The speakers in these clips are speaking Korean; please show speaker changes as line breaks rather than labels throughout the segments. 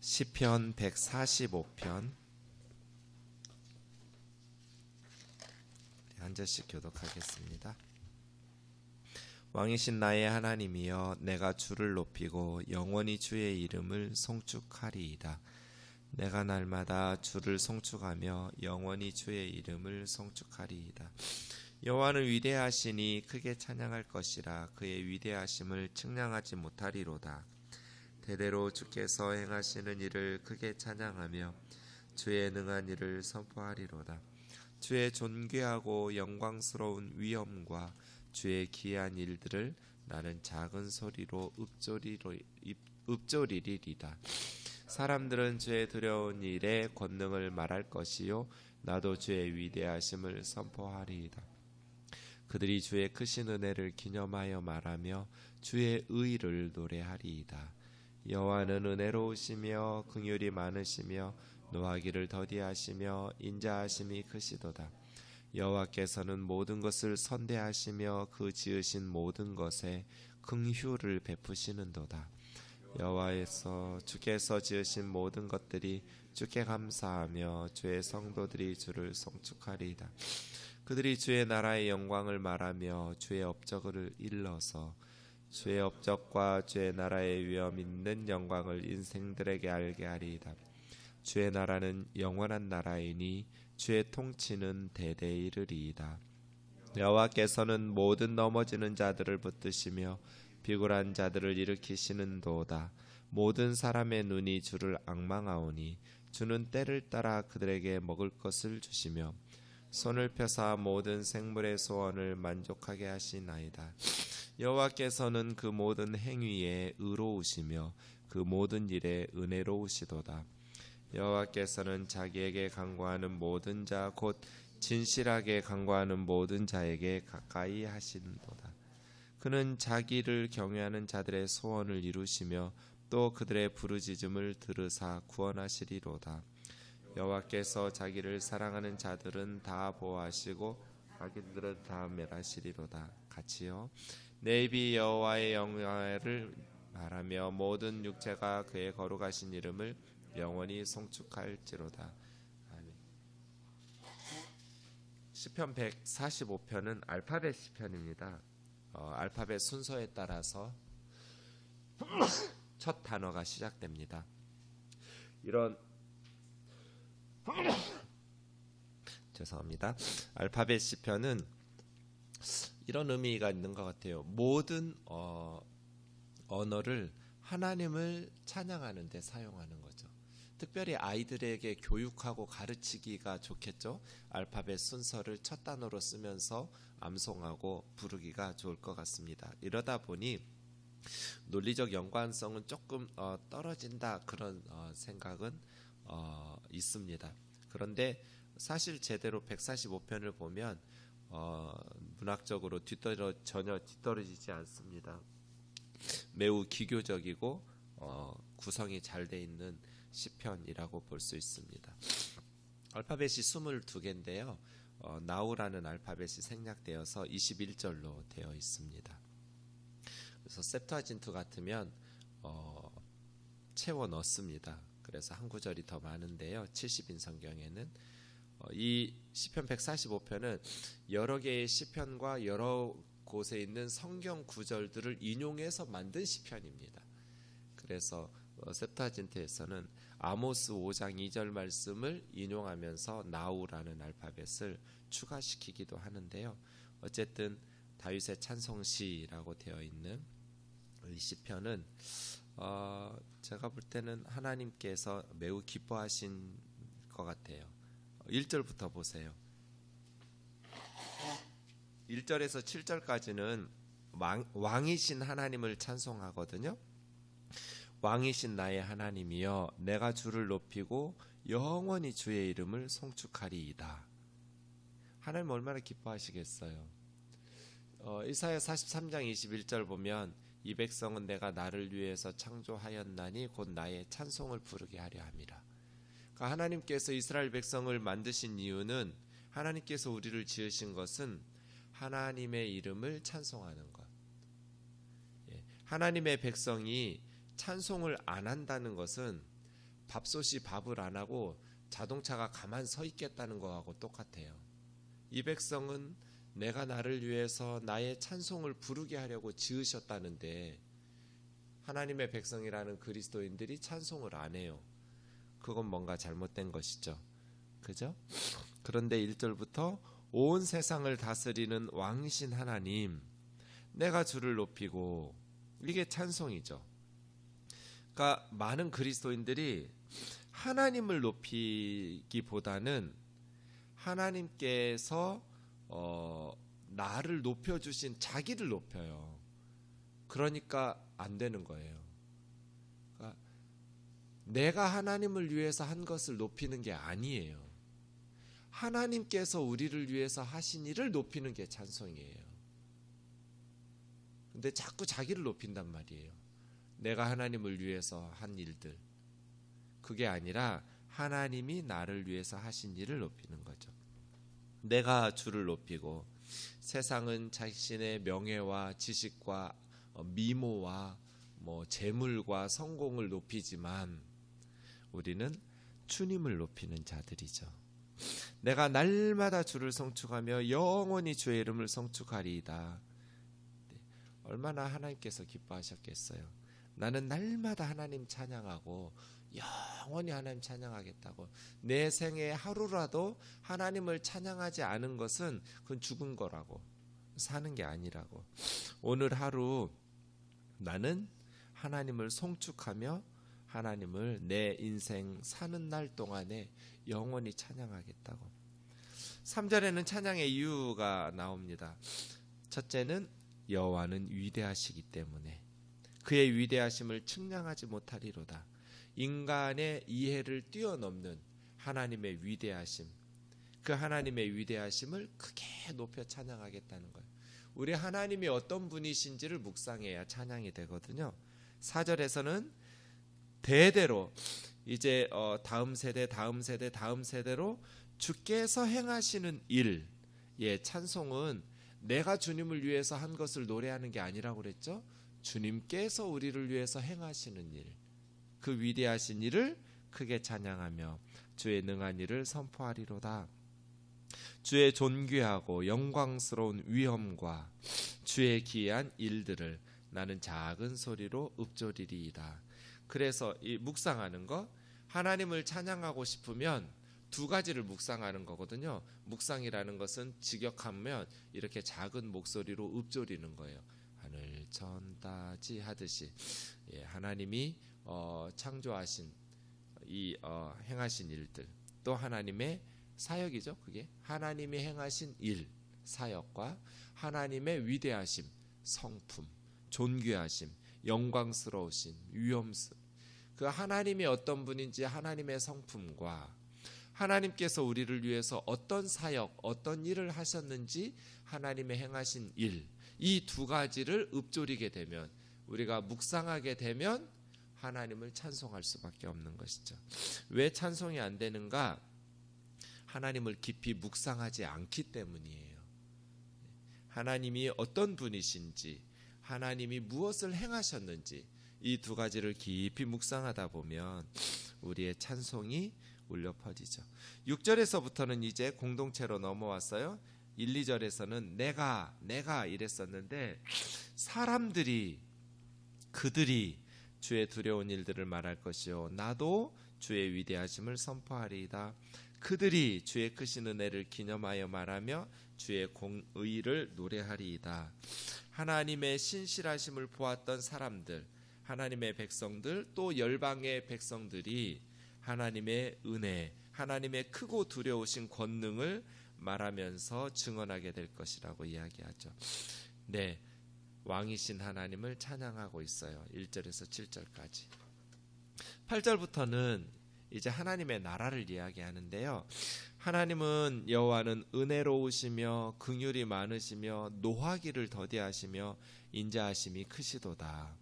시편 145편 한 절씩 교독하겠습니다. 왕이신 나의 하나님이여, 내가 주를 높이고 영원히 주의 이름을 송축하리이다. 내가 날마다 주를 송축하며 영원히 주의 이름을 송축하리이다. 여호와는 위대하시니 크게 찬양할 것이라. 그의 위대하심을 측량하지 못하리로다. 대대로 주께서 행하시는 일을 크게 찬양하며 주의 능한 일을 선포하리로다. 주의 존귀하고 영광스러운 위엄과 주의 기이한 일들을 나는 작은 소리로 읊조리리이다. 사람들은 주의 두려운 일의 권능을 말할 것이요, 나도 주의 위대하심을 선포하리이다. 그들이 주의 크신 은혜를 기념하여 말하며 주의 의를 노래하리이다. 여호와는 은혜로우시며 긍휼이 많으시며 노하기를 더디하시며 인자하심이 크시도다. 여호와께서는 모든 것을 선대하시며 그 지으신 모든 것에 긍휼을 베푸시는도다. 여호와에서 주께서 지으신 모든 것들이 주께 감사하며 주의 성도들이 주를 송축하리이다. 그들이 주의 나라의 영광을 말하며 주의 업적을 일러서 주의 업적과 주의 나라의 위엄 있는 영광을 인생들에게 알게 하리이다. 주의 나라는 영원한 나라이니 주의 통치는 대대에 이르리이다. 여호와께서는 모든 넘어지는 자들을 붙드시며 비굴한 자들을 일으키시는도다. 모든 사람의 눈이 주를 앙망하오니 주는 때를 따라 그들에게 먹을 것을 주시며 손을 펴사 모든 생물의 소원을 만족하게 하시나이다. 여호와께서는 그 모든 행위에 의로우시며 그 모든 일에 은혜로우시도다. 여호와께서는 자기에게 간구하는 모든 자 곧 진실하게 간구하는 모든 자에게 가까이 하시는도다. 그는 자기를 경외하는 자들의 소원을 이루시며 또 그들의 부르짖음을 들으사 구원하시리로다. 여호와께서 자기를 사랑하는 자들은 다 보호하시고 악인들은 다 멸하시리로다. 같이요. 내 입이 여호와의 영광을 말하며 모든 육체가 그의 거룩하신 이름을 영원히 송축할지로다. 아멘. 시편 145편은 알파벳 시편입니다. 알파벳 순서에 따라서 첫 단어가 시작됩니다. 이런 죄송합니다. 알파벳 시편은 이런 의미가 있는 것 같아요. 모든 언어를 하나님을 찬양하는 데 사용하는 거죠. 특별히 아이들에게 교육하고 가르치기가 좋겠죠. 알파벳 순서를 첫 단어로 쓰면서 암송하고 부르기가 좋을 것 같습니다. 이러다 보니 논리적 연관성은 조금 떨어진다, 그런 생각은 있습니다. 그런데 사실 제대로 145편을 보면 문학적으로 전혀 뒤떨어지지 않습니다. 매우 기교적이고 구성이 잘 돼 있는 시편이라고 볼 수 있습니다. 알파벳이 22개인데요. 나우라는 알파벳이 생략되어서 21절로 되어 있습니다. 그래서 septuagin트 같으면 채워 넣습니다. 그래서 한 구절이 더 많은데요. 70인 성경에는 이 시편 145편은 여러 개의 시편과 여러 곳에 있는 성경 구절들을 인용해서 만든 시편입니다. 그래서 septuagin트에서는 아모스 5장 2절 말씀을 인용하면서 나우라는 알파벳을 추가시키기도 하는데요. 어쨌든 다윗의 찬송시라고 되어 있는 이 시편은 제가 볼 때는 하나님께서 매우 기뻐하신 것 같아요. 1절부터 보세요. 1절에서 7절까지는 왕이신 하나님을 찬송하거든요. 왕이신 나의 하나님이여, 내가 주를 높이고 영원히 주의 이름을 송축하리이다. 하나님 얼마나 기뻐하시겠어요. 이사야 43장 21절 보면 이 백성은 내가 나를 위해서 창조하였나니 곧 나의 찬송을 부르게 하려 함이라. 그러니까 하나님께서 이스라엘 백성을 만드신 이유는, 하나님께서 우리를 지으신 것은 하나님의 이름을 찬송하는 것. 하나님의 백성이 찬송을 안 한다는 것은 밥솥이 밥을 안 하고 자동차가 가만 서 있겠다는 거하고 똑같아요. 이 백성은 내가 나를 위해서 나의 찬송을 부르게 하려고 지으셨다는데 하나님의 백성이라는 그리스도인들이 찬송을 안 해요. 그건 뭔가 잘못된 것이죠. 그죠? 그런데 1절부터 온 세상을 다스리는 왕이신 하나님, 내가 주를 높이고, 이게 찬송이죠. 그러니까 많은 그리스도인들이 하나님을 높이기보다는 하나님께서 나를 높여주신 자기를 높여요. 그러니까 안 되는 거예요. 그러니까 내가 하나님을 위해서 한 것을 높이는 게 아니에요. 하나님께서 우리를 위해서 하신 일을 높이는 게 찬송이에요. 근데 자꾸 자기를 높인단 말이에요. 내가 하나님을 위해서 한 일들. 그게 아니라 하나님이 나를 위해서 하신 일을 높이는 거죠. 내가 주를 높이고 세상은 자신의 명예와 지식과 미모와 재물과 성공을 높이지만 우리는 주님을 높이는 자들이죠. 내가 날마다 주를 성축하며 영원히 주의 이름을 성축하리이다. 얼마나 하나님께서 기뻐하셨겠어요. 나는 날마다 하나님 찬양하고 영원히 하나님 찬양하겠다고. 내 생에 하루라도 하나님을 찬양하지 않은 것은 그건 죽은 거라고, 사는 게 아니라고. 오늘 하루 나는 하나님을 송축하며 하나님을 내 인생 사는 날 동안에 영원히 찬양하겠다고. 3절에는 찬양의 이유가 나옵니다. 첫째는 여호와는 위대하시기 때문에 그의 위대하심을 측량하지 못하리로다. 인간의 이해를 뛰어넘는 하나님의 위대하심, 그 하나님의 위대하심을 크게 높여 찬양하겠다는 거예요. 우리 하나님이 어떤 분이신지를 묵상해야 찬양이 되거든요. 4절에서는 대대로 이제 다음 세대로 주께서 행하시는 일, 찬송은 내가 주님을 위해서 한 것을 노래하는 게 아니라고 그랬죠. 주님께서 우리를 위해서 행하시는 일, 그 위대하신 일을 크게 찬양하며 주의 능한 일을 선포하리로다. 주의 존귀하고 영광스러운 위엄과 주의 기이한 일들을 나는 작은 소리로 읊조리리이다. 그래서 이 묵상하는 거, 하나님을 찬양하고 싶으면 두 가지를 묵상하는 거거든요. 묵상이라는 것은 직역하면 이렇게 작은 목소리로 읊조리는 거예요. 하늘 천다지 하듯이 하나님이 창조하신 이 행하신 일들, 또 하나님의 사역이죠. 그게 하나님이 행하신 일, 사역과 하나님의 위대하심, 성품, 존귀하심, 영광스러우신 위엄스, 그 하나님이 어떤 분인지 하나님의 성품과 하나님께서 우리를 위해서 어떤 사역, 어떤 일을 하셨는지 하나님의 행하신 일, 이 두 가지를 읊조리게 되면, 우리가 묵상하게 되면 하나님을 찬송할 수밖에 없는 것이죠. 왜 찬송이 안 되는가? 하나님을 깊이 묵상하지 않기 때문이에요. 하나님이 어떤 분이신지, 하나님이 무엇을 행하셨는지 이 두 가지를 깊이 묵상하다 보면 우리의 찬송이 울려 퍼지죠. 6절에서부터는 이제 공동체로 넘어왔어요. 1, 2절에서는 내가 이랬었는데 사람들이, 그들이 주의 두려운 일들을 말할 것이요 나도 주의 위대하심을 선포하리이다. 그들이 주의 크신 은혜를 기념하여 말하며 주의 공의를 노래하리이다. 하나님의 신실하심을 보았던 사람들, 하나님의 백성들, 또 열방의 백성들이 하나님의 은혜, 하나님의 크고 두려우신 권능을 말하면서 증언하게 될 것이라고 이야기하죠. 네, 왕이신 하나님을 찬양하고 있어요. 1절에서 7절까지. 8절부터는 이제 하나님의 나라를 이야기하는데요. 하나님은 여호와는 은혜로우시며 긍휼이 많으시며 노하기를 더디하시며 인자하심이 크시도다.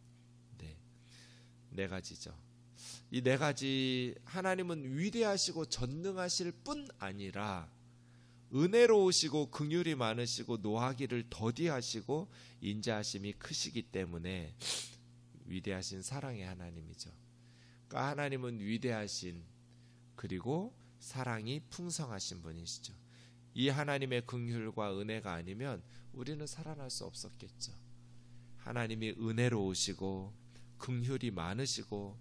네 가지죠. 이 네 가지, 하나님은 위대하시고 전능하실 뿐 아니라 은혜로우시고 긍휼이 많으시고 노하기를 더디하시고 인자하심이 크시기 때문에 위대하신 사랑의 하나님이죠. 그러니까 하나님은 위대하신 그리고 사랑이 풍성하신 분이시죠. 이 하나님의 긍휼과 은혜가 아니면 우리는 살아날 수 없었겠죠. 하나님이 은혜로우시고 긍휼이 많으시고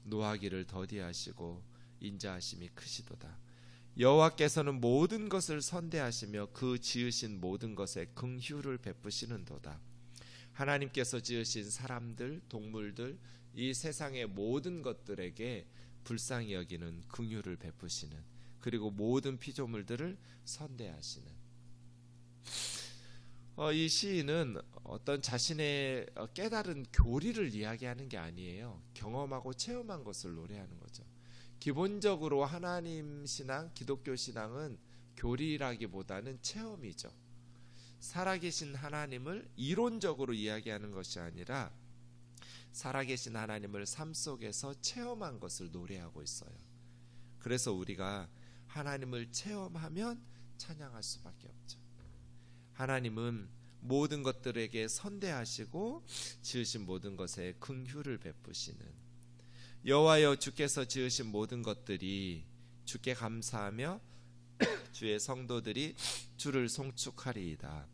노하기를 더디하시고 인자하심이 크시도다. 여호와께서는 모든 것을 선대하시며 그 지으신 모든 것에 긍휼을 베푸시는도다. 하나님께서 지으신 사람들, 동물들, 이 세상의 모든 것들에게 불쌍히 여기는 긍휼을 베푸시는, 그리고 모든 피조물들을 선대하시는. 이 시인은 어떤 자신의 깨달은 교리를 이야기하는 게 아니에요. 경험하고 체험한 것을 노래하는 거죠. 기본적으로 하나님 신앙, 기독교 신앙은 교리라기보다는 체험이죠. 살아계신 하나님을 이론적으로 이야기하는 것이 아니라 살아계신 하나님을 삶 속에서 체험한 것을 노래하고 있어요. 그래서 우리가 하나님을 체험하면 찬양할 수밖에 없죠. 하나님은 모든 것들에게 선대하시고 지으신 모든 것에 긍휼을 베푸시는, 여호와여 주께서 지으신 모든 것들이 주께 감사하며 주의 성도들이 주를 송축하리이다.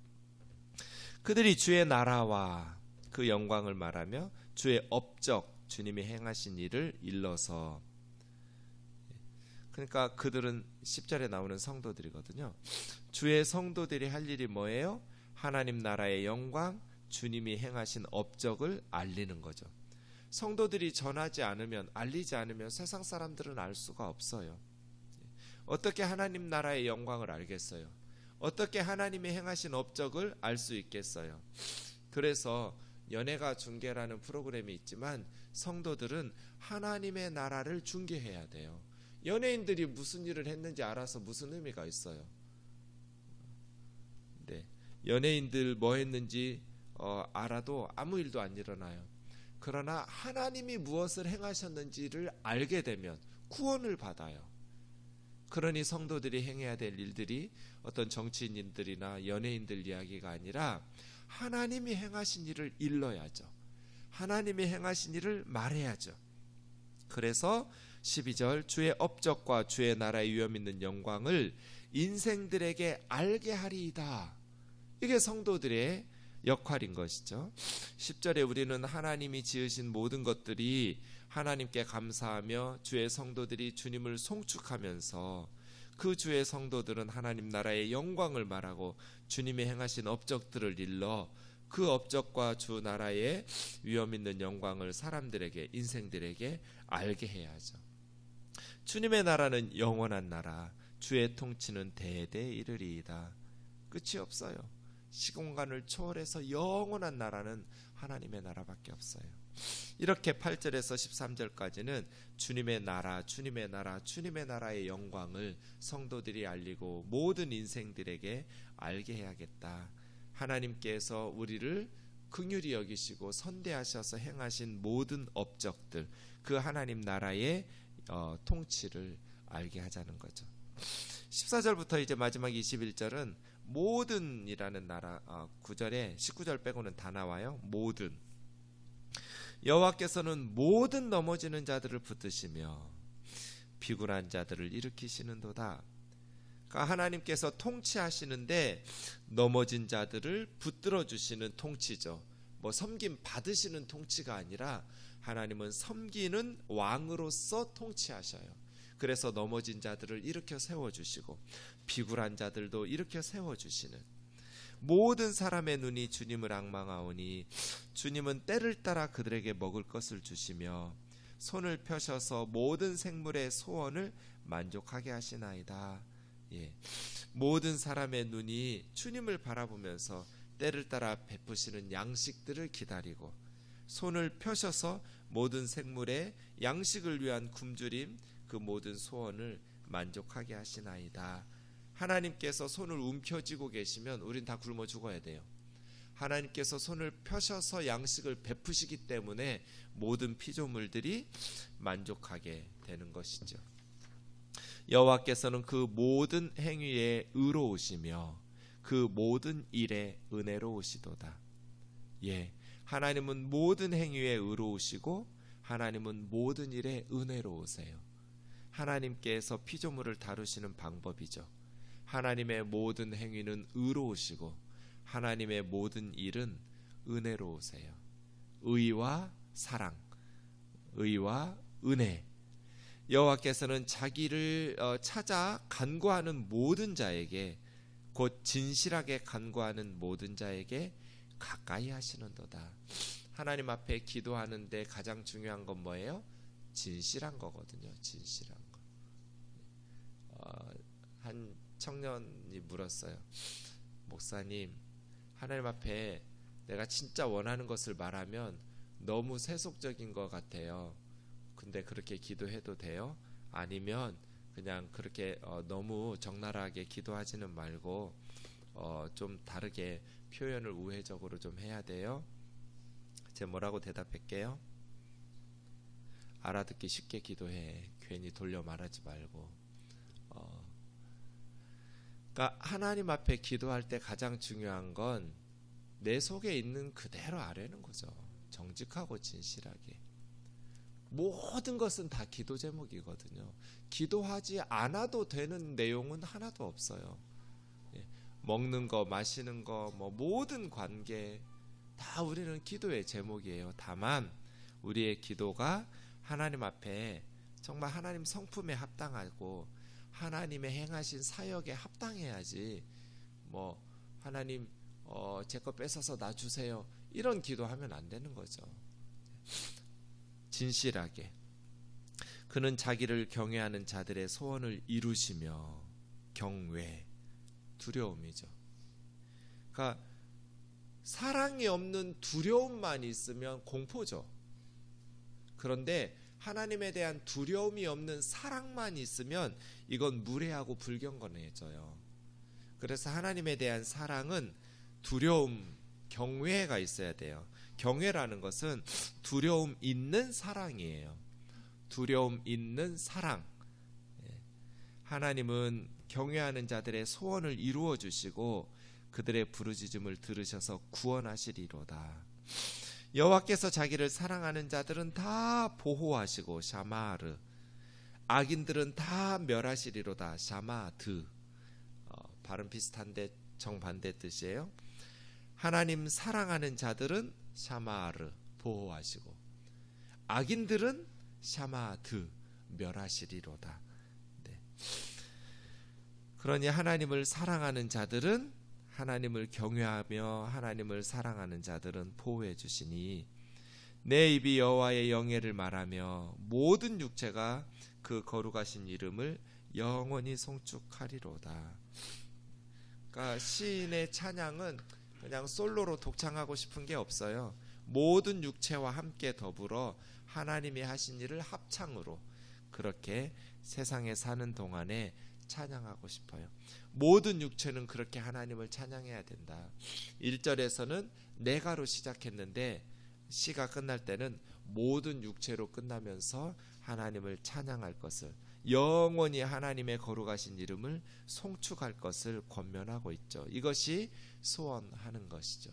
그들이 주의 나라와 그 영광을 말하며 주의 업적, 주님이 행하신 일을 일러서, 그러니까 그들은 10절에 나오는 성도들이거든요. 주의 성도들이 할 일이 뭐예요? 하나님 나라의 영광, 주님이 행하신 업적을 알리는 거죠. 성도들이 전하지 않으면, 알리지 않으면 세상 사람들은 알 수가 없어요. 어떻게 하나님 나라의 영광을 알겠어요? 어떻게 하나님이 행하신 업적을 알 수 있겠어요? 그래서 연예가 중계라는 프로그램이 있지만 성도들은 하나님의 나라를 중계해야 돼요. 연예인들이 무슨 일을 했는지 알아서 무슨 의미가 있어요? 네, 연예인들 뭐 했는지 알아도 아무 일도 안 일어나요. 그러나 하나님이 무엇을 행하셨는지를 알게 되면 구원을 받아요. 그러니 성도들이 행해야 될 일들이 어떤 정치인들이나 연예인들 이야기가 아니라 하나님이 행하신 일을 일러야죠. 하나님이 행하신 일을 말해야죠. 그래서 12절 주의 업적과 주의 나라의 위엄 있는 영광을 인생들에게 알게 하리이다. 이게 성도들의 역할인 것이죠. 10절에 우리는 하나님이 지으신 모든 것들이 하나님께 감사하며 주의 성도들이 주님을 송축하면서 그 주의 성도들은 하나님 나라의 영광을 말하고 주님이 행하신 업적들을 일러 그 업적과 주 나라의 위엄 있는 영광을 사람들에게, 인생들에게 알게 해야죠. 주님의 나라는 영원한 나라, 주의 통치는 대대 이르리이다. 끝이 없어요. 시공간을 초월해서 영원한 나라는 하나님의 나라밖에 없어요. 이렇게 8절에서 13절까지는 주님의 나라, 주님의 나라, 주님의 나라의 영광을 성도들이 알리고 모든 인생들에게 알게 해야겠다. 하나님께서 우리를 긍휼히 여기시고 선대하셔서 행하신 모든 업적들, 그 하나님 나라의 통치를 알게 하자는 거죠. 14절부터 이제 마지막 21절은 모든이라는 나라, 9절에 19절 빼고는 다 나와요. 모든. 여호와께서는 모든 넘어지는 자들을 붙드시며 비굴한 자들을 일으키시는도다. 그러니까 하나님께서 통치하시는데 넘어진 자들을 붙들어 주시는 통치죠. 뭐 섬김 받으시는 통치가 아니라 하나님은 섬기는 왕으로서 통치하셔요. 그래서 넘어진 자들을 일으켜 세워주시고 비굴한 자들도 일으켜 세워주시는, 모든 사람의 눈이 주님을 앙망하오니 주님은 때를 따라 그들에게 먹을 것을 주시며 손을 펴셔서 모든 생물의 소원을 만족하게 하시나이다. 예. 모든 사람의 눈이 주님을 바라보면서 때를 따라 베푸시는 양식들을 기다리고 손을 펴셔서 모든 생물의 양식을 위한 굶주림, 그 모든 소원을 만족하게 하시나이다. 하나님께서 손을 움켜쥐고 계시면 우린 다 굶어 죽어야 돼요. 하나님께서 손을 펴셔서 양식을 베푸시기 때문에 모든 피조물들이 만족하게 되는 것이죠. 여호와께서는 그 모든 행위에 의로우시며 그 모든 일에 은혜로우시도다. 예, 하나님은 모든 행위에 의로우시고 하나님은 모든 일에 은혜로우세요. 하나님께서 피조물을 다루시는 방법이죠. 하나님의 모든 행위는 의로우시고 하나님의 모든 일은 은혜로우세요. 의와 사랑, 의와 은혜. 여호와께서는 자기를 찾아 간구하는 모든 자에게, 곧 진실하게 간구하는 모든 자에게 가까이 하시는도다. 하나님 앞에 기도하는데 가장 중요한 건 뭐예요? 진실한 거거든요. 진실한 거. 한 청년이 물었어요. 목사님, 하나님 앞에 내가 진짜 원하는 것을 말하면 너무 세속적인 것 같아요. 근데 그렇게 기도해도 돼요? 아니면 그냥 그렇게 너무 적나라하게 기도하지는 말고 좀 다르게 표현을 우회적으로 좀 해야 돼요? 제가 뭐라고 대답할게요? 알아듣기 쉽게 기도해. 괜히 돌려 말하지 말고. 그러니까 하나님 앞에 기도할 때 가장 중요한 건 내 속에 있는 그대로 아뢰는 거죠. 정직하고 진실하게. 모든 것은 다 기도 제목이거든요. 기도하지 않아도 되는 내용은 하나도 없어요. 먹는 거, 마시는 거, 모든 관계 다 우리는 기도의 제목이에요. 다만 우리의 기도가 하나님 앞에 정말 하나님 성품에 합당하고 하나님의 행하신 사역에 합당해야지, 하나님 제 거 뺏어서 나 주세요, 이런 기도하면 안 되는 거죠. 진실하게. 그는 자기를 경외하는 자들의 소원을 이루시며. 경외, 두려움이죠. 그러니까 사랑이 없는 두려움만 있으면 공포죠. 그런데 하나님에 대한 두려움이 없는 사랑만 있으면 이건 무례하고 불경건해져요. 그래서 하나님에 대한 사랑은 두려움, 경외가 있어야 돼요. 경외라는 것은 두려움 있는 사랑이에요. 두려움 있는 사랑. 하나님은 경외하는 자들의 소원을 이루어 주시고 그들의 부르짖음을 들으셔서 구원하시리로다. 여호와께서 자기를 사랑하는 자들은 다 보호하시고, 샤마르. 악인들은 다 멸하시리로다. 샤마드. 발음 비슷한데 정반대 뜻이에요. 하나님 사랑하는 자들은 샤마르, 보호하시고, 악인들은 샤마드, 멸하시리로다. 네. 그러니 하나님을 사랑하는 자들은, 하나님을 경외하며 하나님을 사랑하는 자들은 보호해 주시니 내 입이 여호와의 영예를 말하며 모든 육체가 그 거룩하신 이름을 영원히 송축하리로다. 그러니까 시인의 찬양은 그냥 솔로로 독창하고 싶은 게 없어요. 모든 육체와 함께 더불어 하나님이 하신 일을 합창으로 그렇게 세상에 사는 동안에 찬양하고 싶어요. 모든 육체는 그렇게 하나님을 찬양해야 된다. 1절에서는 내가로 시작했는데 시가 끝날 때는 모든 육체로 끝나면서 하나님을 찬양할 것을, 영원히 하나님의 거룩하신 이름을 송축할 것을 권면하고 있죠. 이것이 소원하는 것이죠.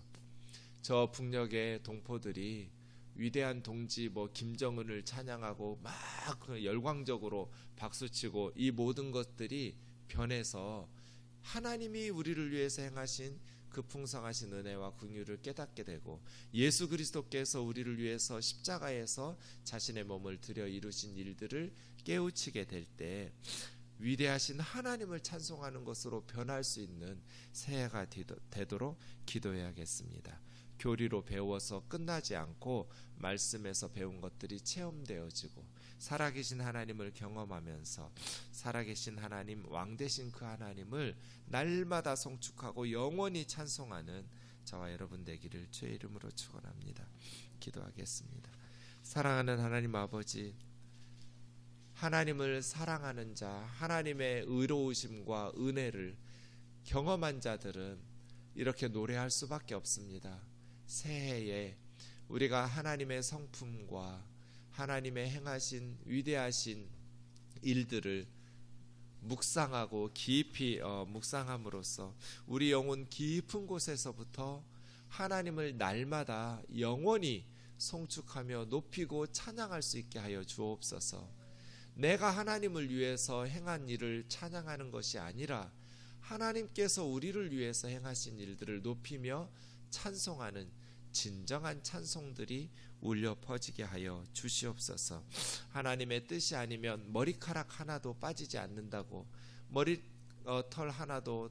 저 북녘의 동포들이 위대한 동지 김정은을 찬양하고 막 열광적으로 박수치고, 이 모든 것들이 변해서 하나님이 우리를 위해서 행하신 그 풍성하신 은혜와 긍휼을 깨닫게 되고, 예수 그리스도께서 우리를 위해서 십자가에서 자신의 몸을 들여 이루신 일들을 깨우치게 될 때 위대하신 하나님을 찬송하는 것으로 변할 수 있는 새해가 되도록 기도해야겠습니다. 교리로 배워서 끝나지 않고 말씀에서 배운 것들이 체험되어지고, 살아계신 하나님을 경험하면서 살아계신 하나님, 왕되신 그 하나님을 날마다 송축하고 영원히 찬송하는 저와 여러분 되기를 주의 이름으로 축원합니다. 기도하겠습니다. 사랑하는 하나님 아버지, 하나님을 사랑하는 자, 하나님의 의로우심과 은혜를 경험한 자들은 이렇게 노래할 수밖에 없습니다. 새해에 우리가 하나님의 성품과 하나님의 행하신 위대하신 일들을 묵상하고 깊이 묵상함으로써 우리 영혼 깊은 곳에서부터 하나님을 날마다 영원히 송축하며 높이고 찬양할 수 있게 하여 주옵소서. 내가 하나님을 위해서 행한 일을 찬양하는 것이 아니라 하나님께서 우리를 위해서 행하신 일들을 높이며 찬송하는 진정한 찬송들이 울려 퍼지게 하여 주시옵소서. 하나님의 뜻이 아니면 머리카락 하나도 빠지지 않는다고, 머리털 하나도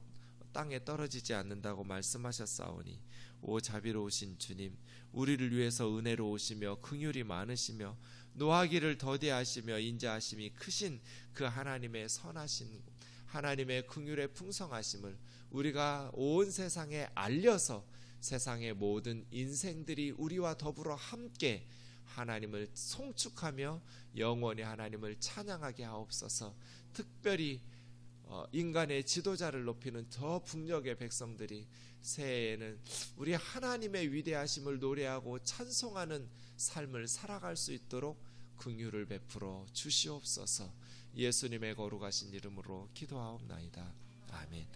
땅에 떨어지지 않는다고 말씀하셨사오니, 오 자비로우신 주님, 우리를 위해서 은혜로우시며 긍휼이 많으시며 노하기를 더디하시며 인자하심이 크신 그 하나님의 선하신 하나님의 긍휼의 풍성하심을 우리가 온 세상에 알려서 세상의 모든 인생들이 우리와 더불어 함께 하나님을 송축하며 영원히 하나님을 찬양하게 하옵소서. 특별히 인간의 지도자를 높이는 저 북녘의 백성들이 새해에는 우리 하나님의 위대하심을 노래하고 찬송하는 삶을 살아갈 수 있도록 긍휼을 베풀어 주시옵소서. 예수님의 거룩하신 이름으로 기도하옵나이다. 아멘.